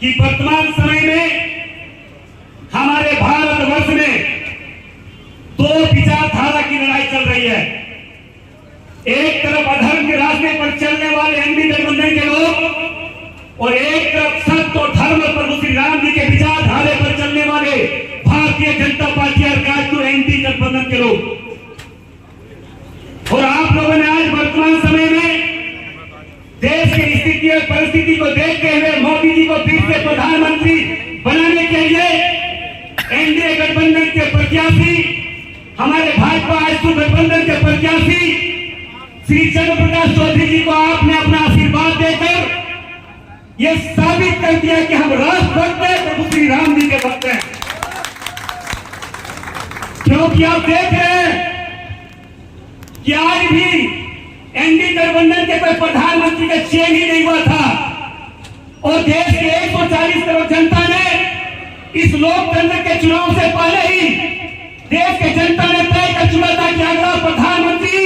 कि वर्तमान समय में हमारे भारतवर्ष में दो विचारधारा की लड़ाई चल रही है। एक तरफ अधर्म के रास्ते पर चलने वाले एनडी गठबंधन के लोग और एक तरफ सत्य और धर्म प्रभु श्री राम जी के विचारधारे पर चलने वाले भारतीय जनता पार्टी और कांग्रेस एनडी गठबंधन के लोग। और आप लोगों ने आज वर्तमान समय में देश की स्थिति और परिस्थिति को देखते हुए मोदी जी को फिर से प्रधानमंत्री बनाने के लिए एनडीए गठबंधन के प्रत्याशी, हमारे भाजपा आजसू गठबंधन के प्रत्याशी श्री चंद्र प्रकाश चौधरी जी को आपने अपना आशीर्वाद देकर यह साबित कर दिया कि हम राष्ट्र भक्त हैं, प्रभु श्री राम जी के भक्त हैं। क्योंकि आप देख रहे हैं कि आज भी एनडीए गठबंधन के कोई प्रधानमंत्री का चयन ही नहीं हुआ था और देश के 140 करोड़ जनता ने इस लोकतंत्र के चुनाव से पहले ही देश के जनता ने तय कर चुका था कि अगला प्रधानमंत्री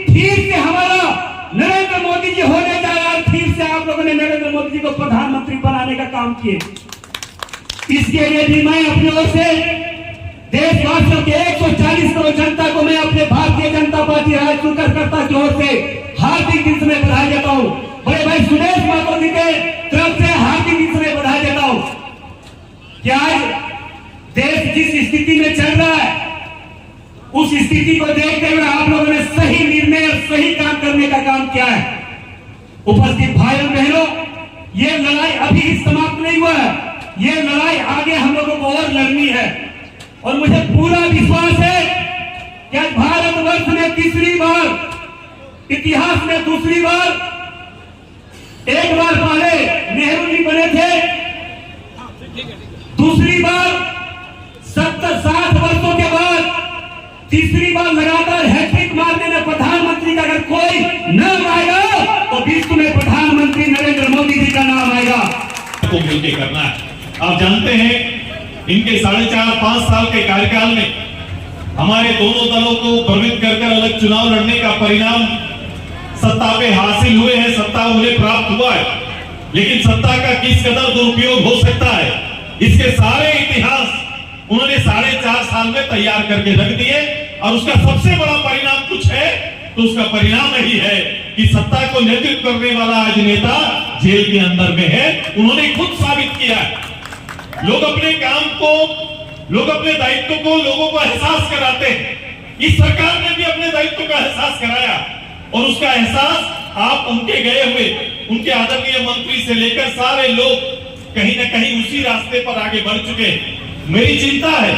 फिर से हमारा नरेंद्र मोदी जी होने जा रहा है। फिर से आप लोगों ने नरेंद्र मोदी जी को प्रधानमंत्री बनाने का काम किए। इसके लिए भी मैं अपनी ओर से देशवासियों के 140 करोड़ जनता को मैं अपने भारतीय जनता पार्टी राष्ट्रीय कार्यकर्ता की ओर से हार्दिक दिल से बधाई देता हूं। बड़े भाई सुरेश महतो जी के तरफ से हार्दिक दिल से बधाई देता हूं कि आज देश जिस स्थिति में चल रहा है उस स्थिति को देखते हुए आप लोगों ने सही निर्णय और सही काम करने का काम किया है। उपस्थित भाई और बहनों, ये लड़ाई अभी समाप्त नहीं हुआ है, ये लड़ाई आगे हम लोगों को और लड़नी है। और मुझे पूरा विश्वास है कि आज भारतवर्ष में तीसरी बार, इतिहास में दूसरी बार, एक बार पहले नेहरू जी बने थे, दूसरी बार 70-60 वर्षों के बाद तीसरी बार लगातार हैट्रिक मारने में प्रधानमंत्री का अगर कोई नाम आएगा तो विश्व में प्रधानमंत्री नरेंद्र मोदी जी का नाम आएगा। को मिलकर करना है। आप जानते हैं इनके 4.5-5 साल के कार्यकाल में हमारे दोनों दलों को भ्रमित कर अलग चुनाव लड़ने का परिणाम सत्ता पे हासिल हुए हैं, सत्ता उन्हें प्राप्त हुआ है। लेकिन सत्ता का किस कदर दुरुपयोग हो सकता है, इसके सारे इतिहास उन्होंने 4.5 साल में तैयार करके रख दिए। और उसका सबसे बड़ा परिणाम कुछ है तो उसका परिणाम यही है कि सत्ता को नेतृत्व करने वाला आज नेता जेल के अंदर में है। उन्होंने खुद साबित किया है। लोग अपने काम को, लोग अपने दायित्व को लोगों को एहसास कराते हैं। इस सरकार ने भी अपने दायित्व का एहसास कराया और उसका एहसास आप उनके गए हुए उनके आदरणीय मंत्री से लेकर सारे लोग कहीं ना कहीं उसी रास्ते पर आगे बढ़ चुके हैं। मेरी चिंता है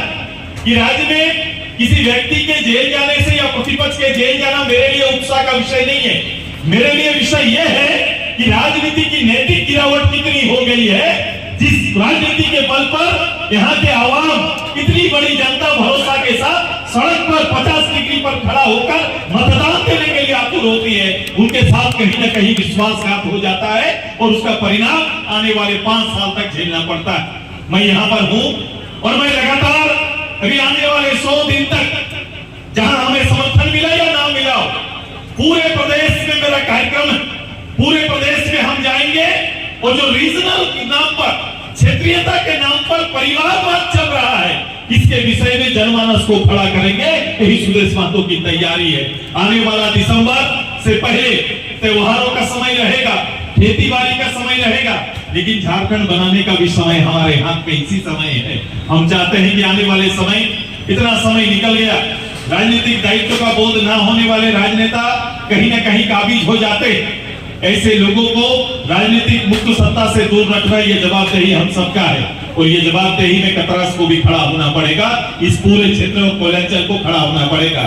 कि राज्य में किसी व्यक्ति के जेल जाने से या प्रतिपक्ष के जेल जाना मेरे लिए उत्साह का विषय नहीं है। मेरे लिए विषय यह है कि राजनीति की नैतिक गिरावट कितनी हो गई है, जिस राजनीति के बल पर यहाँ के आवाम इतनी बड़ी जनता भरोसा के साथ सड़क पर 50 डिग्री पर खड़ा होकर मतदान देने के लिए आतुर होती है, उनके साथ कहीं ना कहीं विश्वासघात हो जाता है और उसका परिणाम आने वाले 5 साल तक झेलना पड़ता है। मैं यहाँ पर हूँ और मैं लगातार अभी आने वाले 100 दिन तक जहां हमें समर्थन मिला या ना मिला, पूरे प्रदेश में मेरा कार्यक्रम है। पूरे प्रदेश में हम जाएंगे और जो रीजनल के नाम पर, क्षेत्रीयता के नाम पर परिवारवाद चल रहा है, इसके विषय में जनमानस को खड़ा करेंगे। यही सुरेश महतो की तैयारी है। आने वाला दिसंबर से पहले त्योहारों का समय रहेगा, खेती बाड़ी का समय रहेगा, लेकिन झारखंड बनाने का भी समय हमारे हाथ में इसी समय है। हम चाहते हैं कि आने वाले समय, इतना समय निकल गया, राजनीतिक दायित्व का बोध ना होने वाले राजनेता कहीं ना कहीं काबिज हो जाते। ऐसे लोगों को राजनीतिक मुक्त सत्ता से दूर रखना ये जवाबदेही हम सबका है और ये जवाबदेही में कतरास को भी खड़ा होना पड़ेगा। इस पूरे क्षेत्र में कोयलांचल को खड़ा होना पड़ेगा।